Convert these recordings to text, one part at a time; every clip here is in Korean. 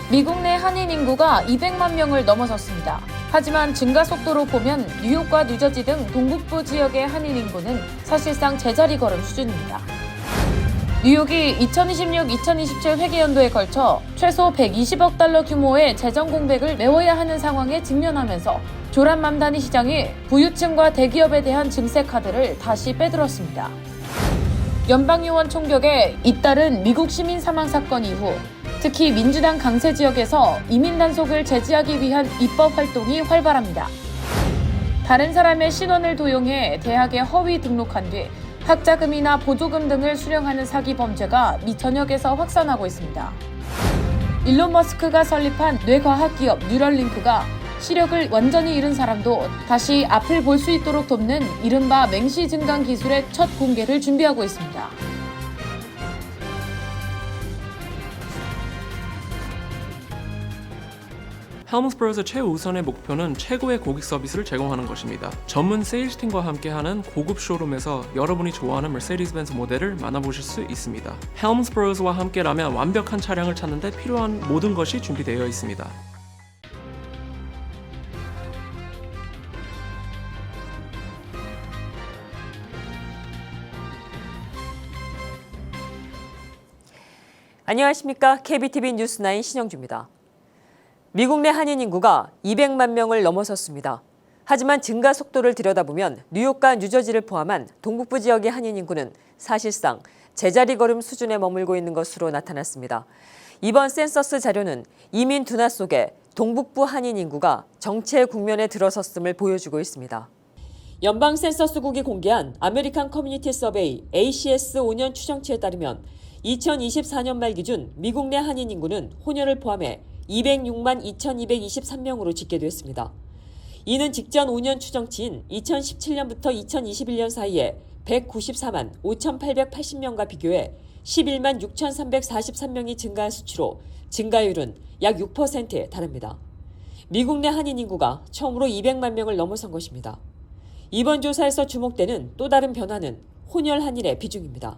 미국 내 한인 인구가 200만 명을 넘어섰습니다. 하지만 증가 속도로 보면 뉴욕과 뉴저지 등 동북부 지역의 한인 인구는 사실상 제자리 걸음 수준입니다. 뉴욕이 2026-2027 회계연도에 걸쳐 최소 120억 달러 규모의 재정 공백을 메워야 하는 상황에 직면하면서 조란맘다니 시장이 부유층과 대기업에 대한 증세 카드를 다시 빼들었습니다. 연방의원 총격에 잇따른 미국 시민 사망 사건 이후 특히 민주당 강세 지역에서 이민 단속을 제지하기 위한 입법 활동이 활발합니다. 다른 사람의 신원을 도용해 대학에 허위 등록한 뒤 학자금이나 보조금 등을 수령하는 사기 범죄가 미 전역에서 확산하고 있습니다. 일론 머스크가 설립한 뇌과학 기업 뉴럴링크가 시력을 완전히 잃은 사람도 다시 앞을 볼 수 있도록 돕는 이른바 맹시 증강 기술의 첫 공개를 준비하고 있습니다. 헬문스버그의 최우선의 목표는 최고의 고객 서비스를 제공하는 것입니다. 전문 세일즈팀과 함께하는 고급 쇼룸에서 여러분이 좋아하는 머세디스 벤츠 모델을 만나보실 수 있습니다. 헬문스버그와 함께라면 완벽한 차량을 찾는 데 필요한 모든 것이 준비되어 있습니다. 안녕하십니까. KBTV 뉴스9 신영주입니다. 미국 내 한인 인구가 200만 명을 넘어섰습니다. 하지만 증가 속도를 들여다보면 뉴욕과 뉴저지를 포함한 동북부 지역의 한인 인구는 사실상 제자리 걸음 수준에 머물고 있는 것으로 나타났습니다. 이번 센서스 자료는 이민 둔화 속에 동북부 한인 인구가 정체 국면에 들어섰음을 보여주고 있습니다. 연방 센서스국이 공개한 아메리칸 커뮤니티 서베이 ACS 5년 추정치에 따르면 2024년 말 기준 미국 내 한인 인구는 혼혈을 포함해 206만 2,223명으로 집계됐습니다. 이는 직전 5년 추정치인 2017년부터 2021년 사이에 194만 5,880명과 비교해 11만 6,343명이 증가한 수치로 증가율은 약 6%에 달합니다. 미국 내 한인 인구가 처음으로 200만 명을 넘어선 것입니다. 이번 조사에서 주목되는 또 다른 변화는 혼혈 한인의 비중입니다.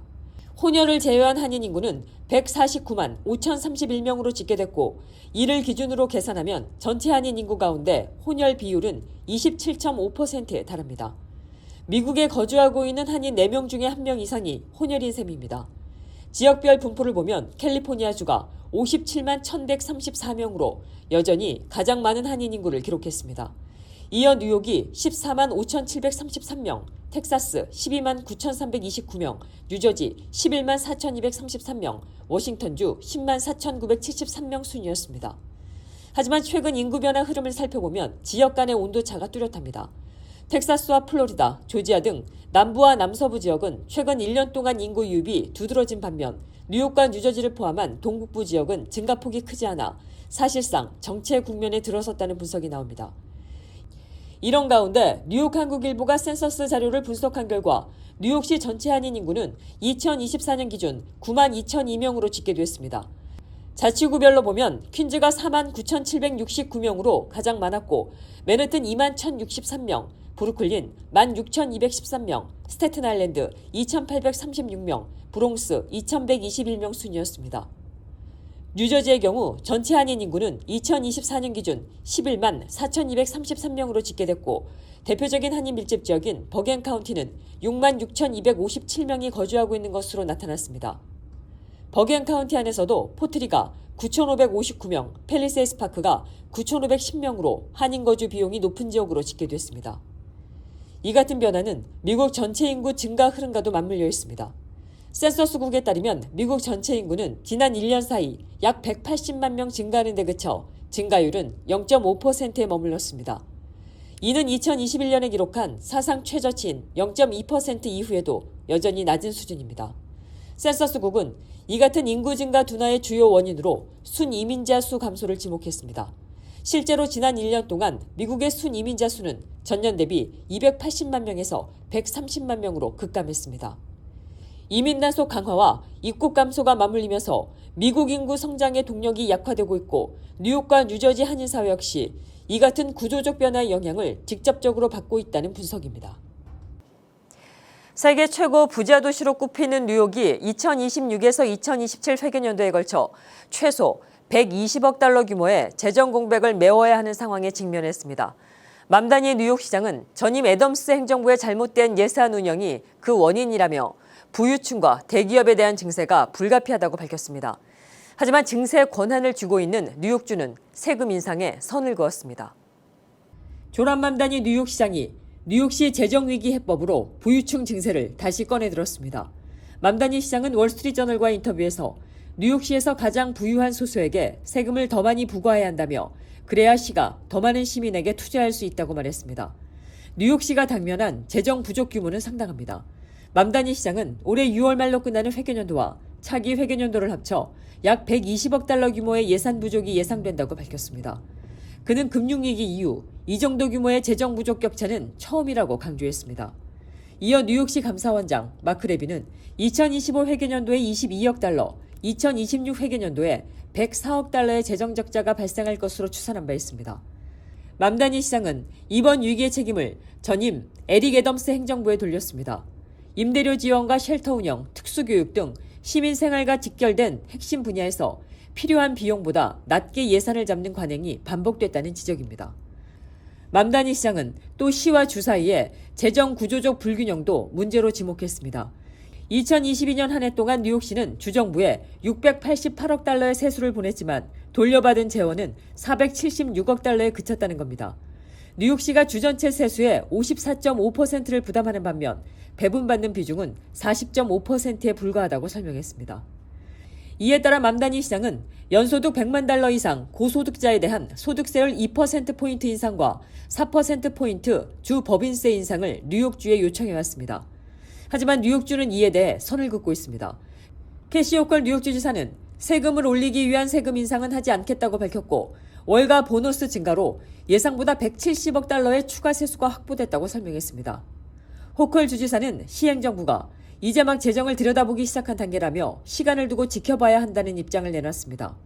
혼혈을 제외한 한인 인구는 149만 5,031명으로 집계됐고 이를 기준으로 계산하면 전체 한인 인구 가운데 혼혈 비율은 27.5%에 달합니다. 미국에 거주하고 있는 한인 4명 중에 1명 이상이 혼혈인 셈입니다. 지역별 분포를 보면 캘리포니아주가 57만 1,134명으로 여전히 가장 많은 한인 인구를 기록했습니다. 이어 뉴욕이 14만 5,733명, 텍사스 12만 9,329명, 뉴저지 11만 4,233명, 워싱턴주 10만 4,973명 순이었습니다. 하지만 최근 인구 변화 흐름을 살펴보면 지역 간의 온도차가 뚜렷합니다. 텍사스와 플로리다, 조지아 등 남부와 남서부 지역은 최근 1년 동안 인구 유입이 두드러진 반면 뉴욕과 뉴저지를 포함한 동북부 지역은 증가폭이 크지 않아 사실상 정체 국면에 들어섰다는 분석이 나옵니다. 이런 가운데 뉴욕 한국일보가 센서스 자료를 분석한 결과 뉴욕시 전체 한인 인구는 2024년 기준 9만 2,002명으로 집계됐습니다. 자치구별로 보면 퀸즈가 4만 9,769명으로 가장 많았고 맨해튼 2만 1,063명, 브루클린 1만 6,213명, 스태튼 아일랜드 2,836명, 브롱스 2,121명 순이었습니다. 뉴저지의 경우 전체 한인 인구는 2024년 기준 11만 4,233명으로 집계됐고 대표적인 한인 밀집 지역인 버겐 카운티는 6만 6,257명이 거주하고 있는 것으로 나타났습니다. 버겐 카운티 안에서도 포트리가 9,559명, 팰리세이스 파크가 9,510명으로 한인 거주 비용이 높은 지역으로 집계됐습니다. 이 같은 변화는 미국 전체 인구 증가 흐름과도 맞물려 있습니다. 센서스국에 따르면 미국 전체 인구는 지난 1년 사이 약 180만 명 증가하는 데 그쳐 증가율은 0.5%에 머물렀습니다. 이는 2021년에 기록한 사상 최저치인 0.2% 이후에도 여전히 낮은 수준입니다. 센서스국은 이 같은 인구 증가 둔화의 주요 원인으로 순이민자 수 감소를 지목했습니다. 실제로 지난 1년 동안 미국의 순이민자 수는 전년 대비 280만 명에서 130만 명으로 급감했습니다. 이민 단속 강화와 입국 감소가 맞물리면서 미국 인구 성장의 동력이 약화되고 있고 뉴욕과 뉴저지 한인사회 역시 이 같은 구조적 변화의 영향을 직접적으로 받고 있다는 분석입니다. 세계 최고 부자 도시로 꼽히는 뉴욕이 2026에서 2027 회계연도에 걸쳐 최소 120억 달러 규모의 재정 공백을 메워야 하는 상황에 직면했습니다. 맘다니의 뉴욕시장은 전임 애덤스 행정부의 잘못된 예산 운영이 그 원인이라며 부유층과 대기업에 대한 증세가 불가피하다고 밝혔습니다. 하지만 증세 권한을 쥐고 있는 뉴욕주는 세금 인상에 선을 그었습니다. 조란 맘다니 뉴욕시장이 뉴욕시 재정위기 해법으로 부유층 증세를 다시 꺼내들었습니다. 맘다니 시장은 월스트리트저널과의 인터뷰에서 뉴욕시에서 가장 부유한 소수에게 세금을 더 많이 부과해야 한다며 그래야 시가 더 많은 시민에게 투자할 수 있다고 말했습니다. 뉴욕시가 당면한 재정 부족 규모는 상당합니다. 맘다니 시장은 올해 6월 말로 끝나는 회계년도와 차기 회계년도를 합쳐 약 120억 달러 규모의 예산 부족이 예상된다고 밝혔습니다. 그는 금융위기 이후 이 정도 규모의 재정 부족 격차는 처음이라고 강조했습니다. 이어 뉴욕시 감사원장 마크 레비는 2025 회계년도에 22억 달러, 2026 회계년도에 104억 달러의 재정 적자가 발생할 것으로 추산한 바 있습니다. 맘다니 시장은 이번 위기의 책임을 전임 에릭 애덤스 행정부에 돌렸습니다. 임대료 지원과 쉘터 운영, 특수교육 등 시민생활과 직결된 핵심 분야에서 필요한 비용보다 낮게 예산을 잡는 관행이 반복됐다는 지적입니다. 맘다니 시장은 또 시와 주 사이에 재정 구조적 불균형도 문제로 지목했습니다. 2022년 한 해 동안 뉴욕시는 주정부에 688억 달러의 세수를 보냈지만 돌려받은 재원은 476억 달러에 그쳤다는 겁니다. 뉴욕시가 주전체 세수의 54.5%를 부담하는 반면 배분받는 비중은 40.5%에 불과하다고 설명했습니다. 이에 따라 맘다니 시장은 연소득 100만 달러 이상 고소득자에 대한 소득세율 2%포인트 인상과 4%포인트 주 법인세 인상을 뉴욕주에 요청해왔습니다. 하지만 뉴욕주는 이에 대해 선을 긋고 있습니다. 캐시 호컬 뉴욕주 지사는 세금을 올리기 위한 세금 인상은 하지 않겠다고 밝혔고 월가 보너스 증가로 예상보다 170억 달러의 추가 세수가 확보됐다고 설명했습니다. 호컬 주지사는 시행정부가 이제 막 재정을 들여다보기 시작한 단계라며 시간을 두고 지켜봐야 한다는 입장을 내놨습니다.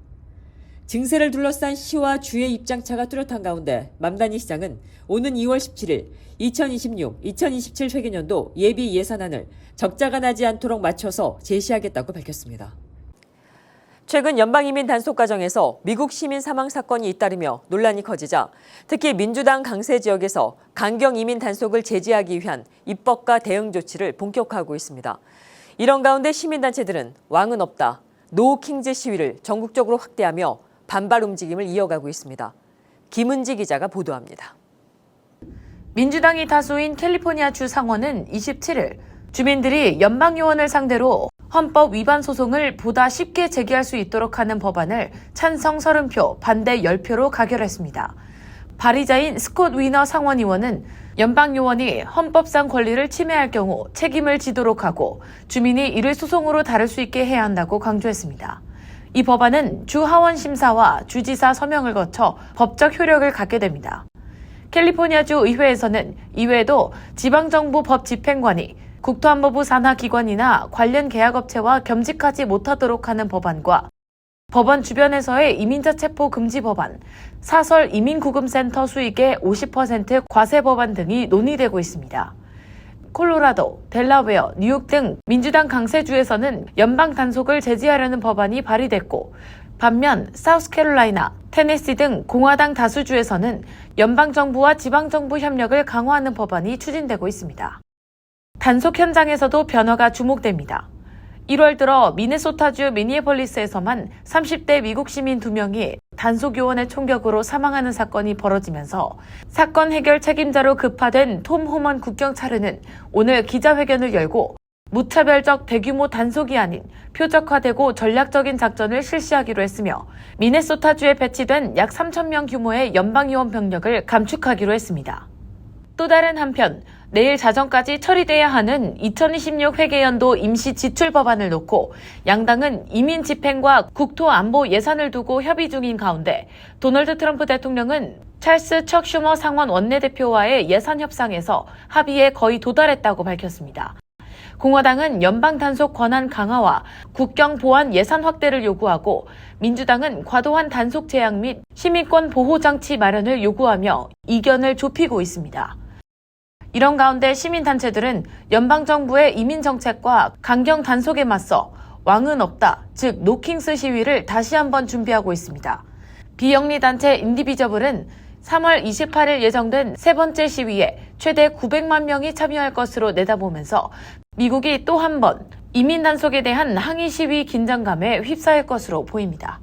증세를 둘러싼 시와 주의 입장차가 뚜렷한 가운데 맘다니 시장은 오는 2월 17일 2026-2027 회계년도 예비 예산안을 적자가 나지 않도록 맞춰서 제시하겠다고 밝혔습니다. 최근 연방이민 단속 과정에서 미국 시민 사망 사건이 잇따르며 논란이 커지자 특히 민주당 강세 지역에서 강경 이민 단속을 제지하기 위한 입법과 대응 조치를 본격화하고 있습니다. 이런 가운데 시민단체들은 왕은 없다, 노 킹즈 시위를 전국적으로 확대하며 반발 움직임을 이어가고 있습니다. 김은지 기자가 보도합니다. 민주당이 다수인 캘리포니아주 상원은 27일 주민들이 연방요원을 상대로 헌법 위반 소송을 보다 쉽게 제기할 수 있도록 하는 법안을 찬성 30표, 반대 10표로 가결했습니다. 발의자인 스콧 위너 상원의원은 연방요원이 헌법상 권리를 침해할 경우 책임을 지도록 하고 주민이 이를 소송으로 다룰 수 있게 해야 한다고 강조했습니다. 이 법안은 주 하원 심사와 주지사 서명을 거쳐 법적 효력을 갖게 됩니다. 캘리포니아주 의회에서는 이외에도 지방정부 법집행관이 국토안보부 산하기관이나 관련 계약업체와 겸직하지 못하도록 하는 법안과 법원 주변에서의 이민자 체포 금지 법안, 사설 이민구금센터 수익의 50% 과세 법안 등이 논의되고 있습니다. 콜로라도, 델라웨어, 뉴욕 등 민주당 강세주에서는 연방 단속을 제지하려는 법안이 발의됐고 반면 사우스캐롤라이나, 테네시 등 공화당 다수주에서는 연방정부와 지방정부 협력을 강화하는 법안이 추진되고 있습니다. 단속 현장에서도 변화가 주목됩니다. 1월 들어 미네소타주 미니애폴리스에서만 30대 미국 시민 2명이 단속요원의 총격으로 사망하는 사건이 벌어지면서 사건 해결 책임자로 급파된 톰 호먼 국경차르는 오늘 기자회견을 열고 무차별적 대규모 단속이 아닌 표적화되고 전략적인 작전을 실시하기로 했으며 미네소타주에 배치된 약 3,000명 규모의 연방요원 병력을 감축하기로 했습니다. 또 다른 한편 내일 자정까지 처리돼야 하는 2026 회계연도 임시 지출 법안을 놓고 양당은 이민 집행과 국토 안보 예산을 두고 협의 중인 가운데 도널드 트럼프 대통령은 찰스 척 슈머 상원 원내대표와의 예산 협상에서 합의에 거의 도달했다고 밝혔습니다. 공화당은 연방 단속 권한 강화와 국경 보안 예산 확대를 요구하고 민주당은 과도한 단속 제약 및 시민권 보호 장치 마련을 요구하며 이견을 좁히고 있습니다. 이런 가운데 시민단체들은 연방정부의 이민정책과 강경 단속에 맞서 왕은 없다, 즉 노킹스 시위를 다시 한번 준비하고 있습니다. 비영리 단체 인디비저블은 3월 28일 예정된 세 번째 시위에 최대 900만 명이 참여할 것으로 내다보면서 미국이 또 한 번 이민 단속에 대한 항의 시위 긴장감에 휩싸일 것으로 보입니다.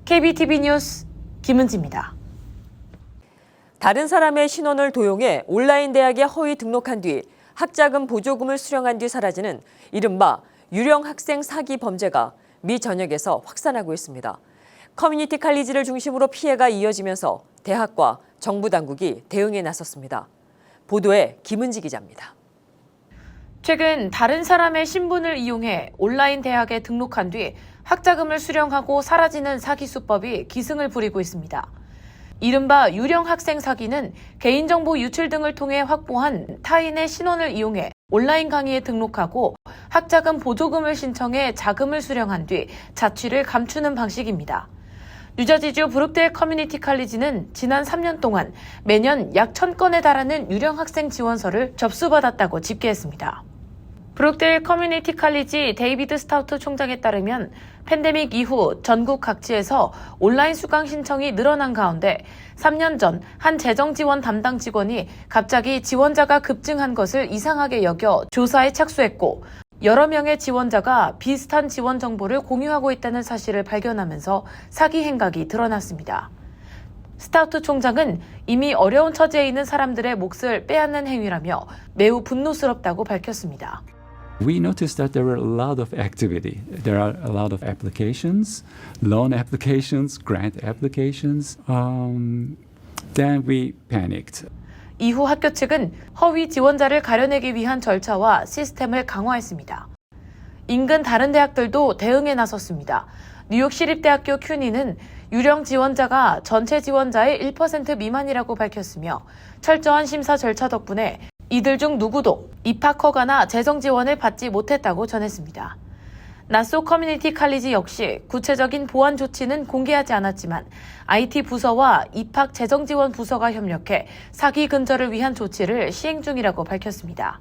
KBTV 뉴스 김은지입니다. 다른 사람의 신원을 도용해 온라인 대학에 허위 등록한 뒤 학자금 보조금을 수령한 뒤 사라지는 이른바 유령 학생 사기 범죄가 미 전역에서 확산하고 있습니다. 커뮤니티 칼리지를 중심으로 피해가 이어지면서 대학과 정부 당국이 대응에 나섰습니다. 보도에 김은지 기자입니다. 최근 다른 사람의 신분을 이용해 온라인 대학에 등록한 뒤 학자금을 수령하고 사라지는 사기 수법이 기승을 부리고 있습니다. 이른바 유령 학생 사기는 개인정보 유출 등을 통해 확보한 타인의 신원을 이용해 온라인 강의에 등록하고 학자금 보조금을 신청해 자금을 수령한 뒤 자취를 감추는 방식입니다. 뉴저지주 브룩데일 커뮤니티 칼리지는 지난 3년 동안 매년 약 1000건에 달하는 유령 학생 지원서를 접수받았다고 집계했습니다. 브룩데일 커뮤니티 칼리지 데이비드 스타우트 총장에 따르면 팬데믹 이후 전국 각지에서 온라인 수강 신청이 늘어난 가운데 3년 전 한 재정지원 담당 직원이 갑자기 지원자가 급증한 것을 이상하게 여겨 조사에 착수했고 여러 명의 지원자가 비슷한 지원 정보를 공유하고 있다는 사실을 발견하면서 사기 행각이 드러났습니다. 스타우트 총장은 이미 어려운 처지에 있는 사람들의 몫을 빼앗는 행위라며 매우 분노스럽다고 밝혔습니다. We noticed that there were a lot of activity. There are a lot of applications, loan applications, grant applications. Then we panicked. 이후 학교 측은 허위 지원자를 가려내기 위한 절차와 시스템을 강화했습니다. 인근 다른 대학들도 대응에 나섰습니다. 뉴욕 시립대학교 큐니는 유령 지원자가 전체 지원자의 1% 미만이라고 밝혔으며 철저한 심사 절차 덕분에 이들 중 누구도 입학 허가나 재정 지원을 받지 못했다고 전했습니다. 나소 커뮤니티 칼리지 역시 구체적인 보안 조치는 공개하지 않았지만 IT 부서와 입학 재정 지원 부서가 협력해 사기 근절을 위한 조치를 시행 중이라고 밝혔습니다.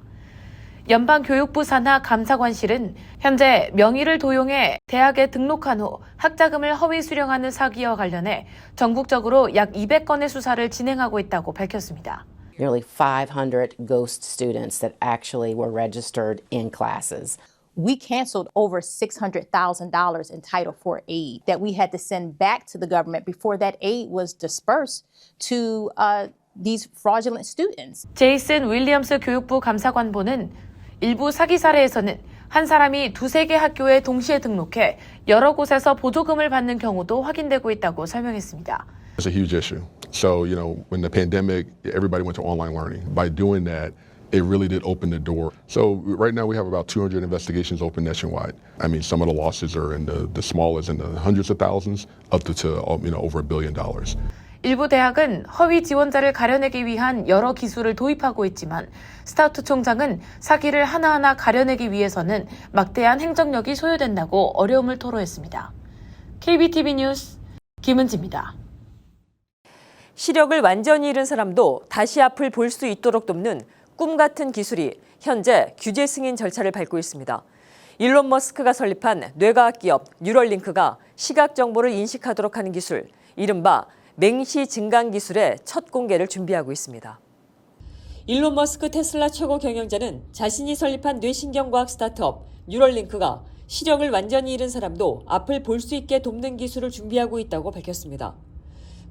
연방교육부 산하 감사관실은 현재 명의를 도용해 대학에 등록한 후 학자금을 허위 수령하는 사기와 관련해 전국적으로 약 200건의 수사를 진행하고 있다고 밝혔습니다. Nearly 500 ghost students that actually were registered in classes. We canceled over $600,000 in Title IV aid that we had to send back to the government before that aid was dispersed to these fraudulent students. 제이슨 윌리엄스 교육부 감사관보는 일부 사기 사례에서는 한 사람이 두세 개 학교에 동시에 등록해 여러 곳에서 보조금을 받는 경우도 확인되고 있다고 설명했습니다. It's a huge issue. So, when the pandemic, everybody went to online learning. By doing that, it really did open the door. So right now we have about 200 investigations open nationwide. I mean, some of the losses are in the smallest in the hundreds of thousands up to over $1 billion. 일부 대학은 허위 지원자를 가려내기 위한 여러 기술을 도입하고 있지만 스타우트 총장은 사기를 하나하나 가려내기 위해서는 막대한 행정력이 소요된다고 어려움을 토로했습니다. KBTV 뉴스 김은지입니다. 시력을 완전히 잃은 사람도 다시 앞을 볼 수 있도록 돕는 꿈 같은 기술이 현재 규제 승인 절차를 밟고 있습니다. 일론 머스크가 설립한 뇌과학 기업 뉴럴링크가 시각 정보를 인식하도록 하는 기술, 이른바 맹시 증강 기술의 첫 공개를 준비하고 있습니다. 일론 머스크 테슬라 최고 경영자는 자신이 설립한 뇌신경과학 스타트업 뉴럴링크가 시력을 완전히 잃은 사람도 앞을 볼 수 있게 돕는 기술을 준비하고 있다고 밝혔습니다.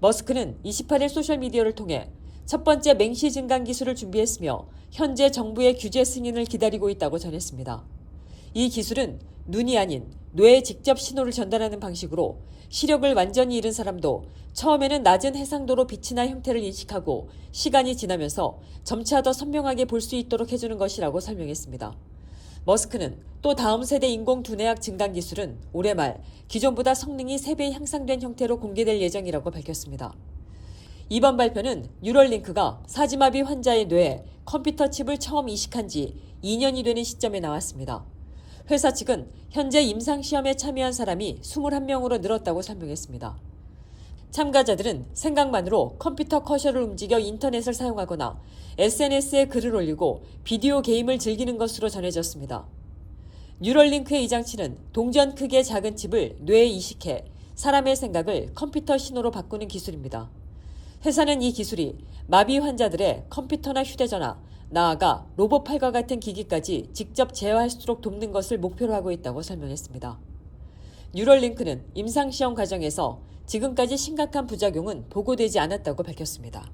머스크는 28일 소셜미디어를 통해 첫 번째 맹시 증강 기술을 준비했으며 현재 정부의 규제 승인을 기다리고 있다고 전했습니다. 이 기술은 눈이 아닌 뇌에 직접 신호를 전달하는 방식으로 시력을 완전히 잃은 사람도 처음에는 낮은 해상도로 빛이나 형태를 인식하고 시간이 지나면서 점차 더 선명하게 볼 수 있도록 해주는 것이라고 설명했습니다. 머스크는 또 다음 세대 인공 두뇌학 증강 기술은 올해 말 기존보다 성능이 3배 향상된 형태로 공개될 예정이라고 밝혔습니다. 이번 발표는 뉴럴링크가 사지마비 환자의 뇌에 컴퓨터 칩을 처음 이식한 지 2년이 되는 시점에 나왔습니다. 회사 측은 현재 임상시험에 참여한 사람이 21명으로 늘었다고 설명했습니다. 참가자들은 생각만으로 컴퓨터 커셔를 움직여 인터넷을 사용하거나 SNS에 글을 올리고 비디오 게임을 즐기는 것으로 전해졌습니다. 뉴럴링크의 이장치는 동전 크기의 작은 칩을 뇌에 이식해 사람의 생각을 컴퓨터 신호로 바꾸는 기술입니다. 회사는 이 기술이 마비 환자들의 컴퓨터나 휴대전화, 나아가 로봇팔과 같은 기기까지 직접 제어할 수 있도록 돕는 것을 목표로 하고 있다고 설명했습니다. 뉴럴링크는 임상시험 과정에서 지금까지 심각한 부작용은 보고되지 않았다고 밝혔습니다.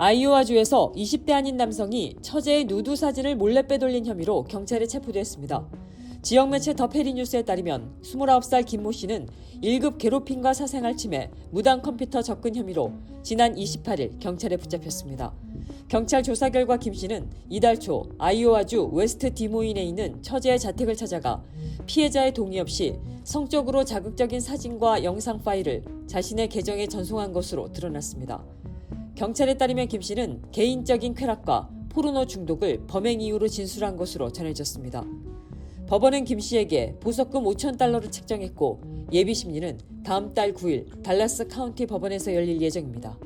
아이오와주에서 20대 한인 남성이 처제의 누드 사진을 몰래 빼돌린 혐의로 경찰에 체포됐습니다. 지역 매체 더 페리 뉴스에 따르면 29살 김모 씨는 1급 괴롭힘과 사생활 침해, 무단 컴퓨터 접근 혐의로 지난 28일 경찰에 붙잡혔습니다. 경찰 조사 결과 김 씨는 이달 초 아이오와주 웨스트 디모인에 있는 처제의 자택을 찾아가 피해자의 동의 없이 성적으로 자극적인 사진과 영상 파일을 자신의 계정에 전송한 것으로 드러났습니다. 경찰에 따르면 김 씨는 개인적인 쾌락과 포르노 중독을 범행 이유로 진술한 것으로 전해졌습니다. 법원은 김 씨에게 보석금 5,000달러를 책정했고 예비 심리는 다음 달 9일 달라스 카운티 법원에서 열릴 예정입니다.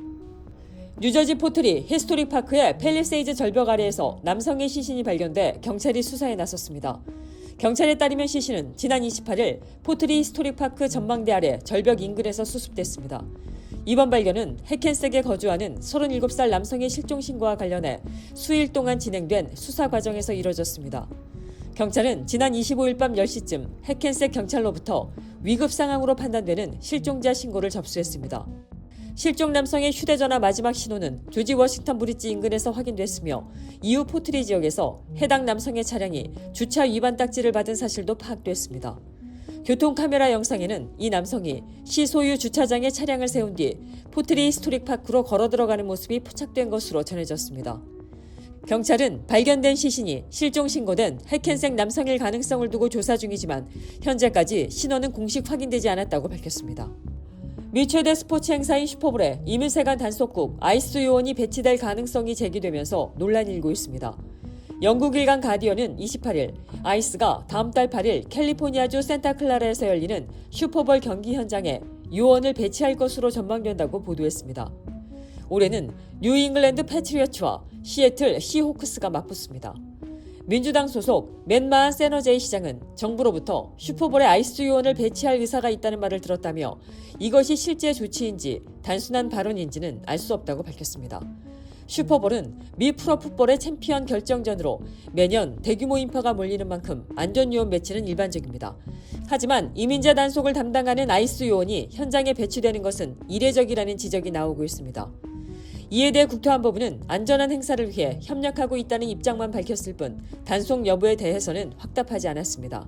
뉴저지 포트리 히스토릭 파크의 팰리세이드 절벽 아래에서 남성의 시신이 발견돼 경찰이 수사에 나섰습니다. 경찰에 따르면 시신은 지난 28일 포트리 히스토릭 파크 전망대 아래 절벽 인근에서 수습됐습니다. 이번 발견은 해켄색에 거주하는 37살 남성의 실종 신고와 관련해 수일 동안 진행된 수사 과정에서 이뤄졌습니다. 경찰은 지난 25일 밤 10시쯤 해켄색 경찰로부터 위급 상황으로 판단되는 실종자 신고를 접수했습니다. 실종 남성의 휴대전화 마지막 신호는 조지 워싱턴 브리지 인근에서 확인됐으며 이후 포트리 지역에서 해당 남성의 차량이 주차 위반 딱지를 받은 사실도 파악됐습니다. 교통카메라 영상에는 이 남성이 시 소유 주차장에 차량을 세운 뒤 포트리 히스토릭 파크로 걸어 들어가는 모습이 포착된 것으로 전해졌습니다. 경찰은 발견된 시신이 실종 신고된 해켄색 남성일 가능성을 두고 조사 중이지만 현재까지 신원은 공식 확인되지 않았다고 밝혔습니다. 미 최대 스포츠 행사인 슈퍼볼에 이민세관 단속국 아이스 요원이 배치될 가능성이 제기되면서 논란이 일고 있습니다. 영국 일간 가디언은 28일 아이스가 다음 달 8일 캘리포니아주 산타클라라에서 열리는 슈퍼볼 경기 현장에 요원을 배치할 것으로 전망된다고 보도했습니다. 올해는 뉴잉글랜드 패트리어츠와 시애틀 시호크스가 맞붙습니다. 민주당 소속 맨마한 세너제이 시장은 정부로부터 슈퍼볼에 아이스 요원을 배치할 의사가 있다는 말을 들었다며 이것이 실제 조치인지 단순한 발언인지는 알 수 없다고 밝혔습니다. 슈퍼볼은 미 프로풋볼의 챔피언 결정전으로 매년 대규모 인파가 몰리는 만큼 안전요원 배치는 일반적입니다. 하지만 이민자 단속을 담당하는 아이스 요원이 현장에 배치되는 것은 이례적이라는 지적이 나오고 있습니다. 이에 대해 국토안보부는 안전한 행사를 위해 협력하고 있다는 입장만 밝혔을 뿐 단속 여부에 대해서는 확답하지 않았습니다.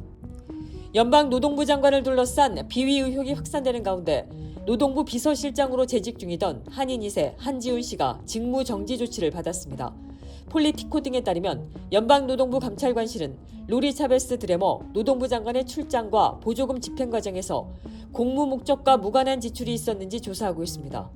연방노동부 장관을 둘러싼 비위 의혹이 확산되는 가운데 노동부 비서실장으로 재직 중이던 한인 2세 한지훈 씨가 직무 정지 조치를 받았습니다. 폴리티코 등에 따르면 연방노동부 감찰관실은 로리 차베스 드레머 노동부 장관의 출장과 보조금 집행 과정에서 공무 목적과 무관한 지출이 있었는지 조사하고 있습니다.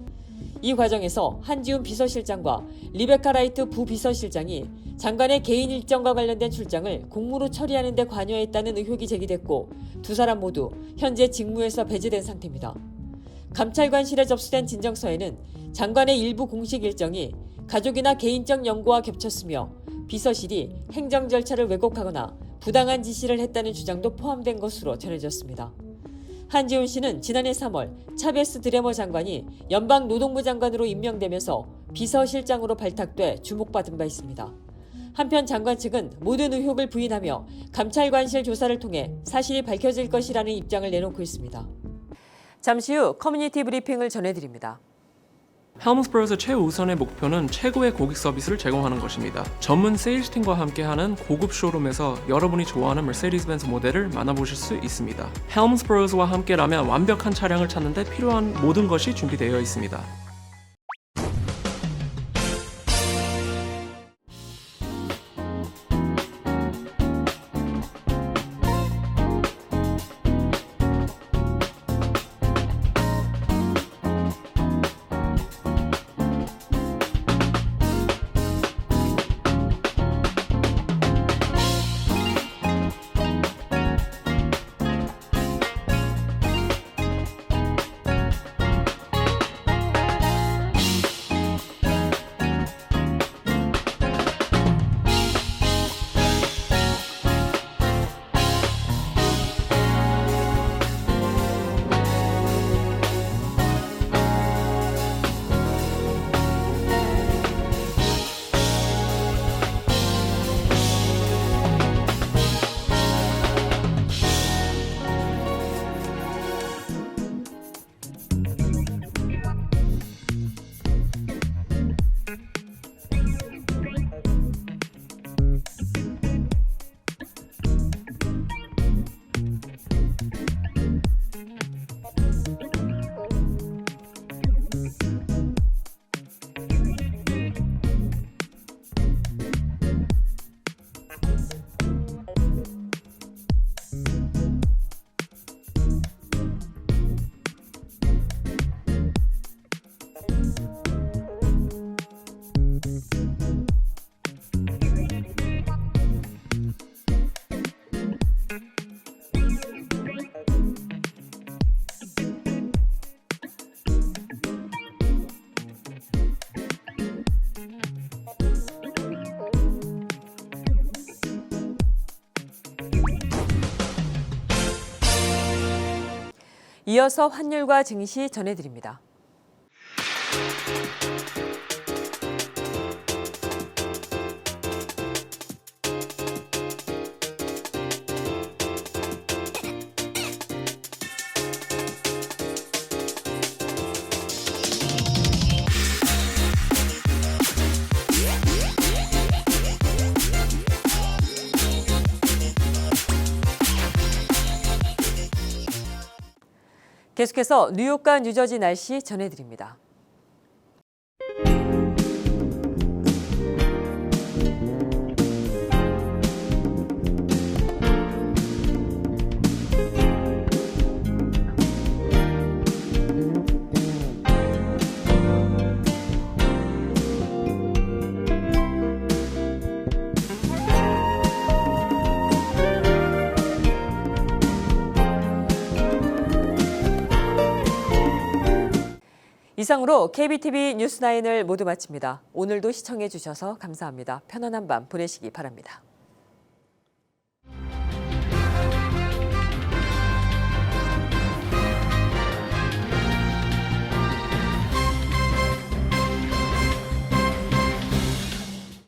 이 과정에서 한지훈 비서실장과 리베카 라이트 부비서실장이 장관의 개인 일정과 관련된 출장을 공무로 처리하는 데 관여했다는 의혹이 제기됐고 두 사람 모두 현재 직무에서 배제된 상태입니다. 감찰관실에 접수된 진정서에는 장관의 일부 공식 일정이 가족이나 개인적 연고와 겹쳤으며 비서실이 행정 절차를 왜곡하거나 부당한 지시를 했다는 주장도 포함된 것으로 전해졌습니다. 한지훈 씨는 지난해 3월 차베스 드레머 장관이 연방노동부 장관으로 임명되면서 비서실장으로 발탁돼 주목받은 바 있습니다. 한편 장관 측은 모든 의혹을 부인하며 감찰관실 조사를 통해 사실이 밝혀질 것이라는 입장을 내놓고 있습니다. 잠시 후 커뮤니티 브리핑을 전해드립니다. 헬문스버그의 최우선의 목표는 최고의 고객 서비스를 제공하는 것입니다. 전문 세일즈팀과 함께하는 고급 쇼룸에서 여러분이 좋아하는 머세디스-벤츠 모델을 만나보실 수 있습니다. 헬문스버그와 함께라면 완벽한 차량을 찾는 데 필요한 모든 것이 준비되어 있습니다. 이어서 환율과 증시 전해드립니다. 계속해서 뉴욕과 뉴저지 날씨 전해드립니다. 이상으로 KBTV 뉴스9을 모두 마칩니다. 오늘도 시청해 주셔서 감사합니다. 편안한 밤 보내시기 바랍니다.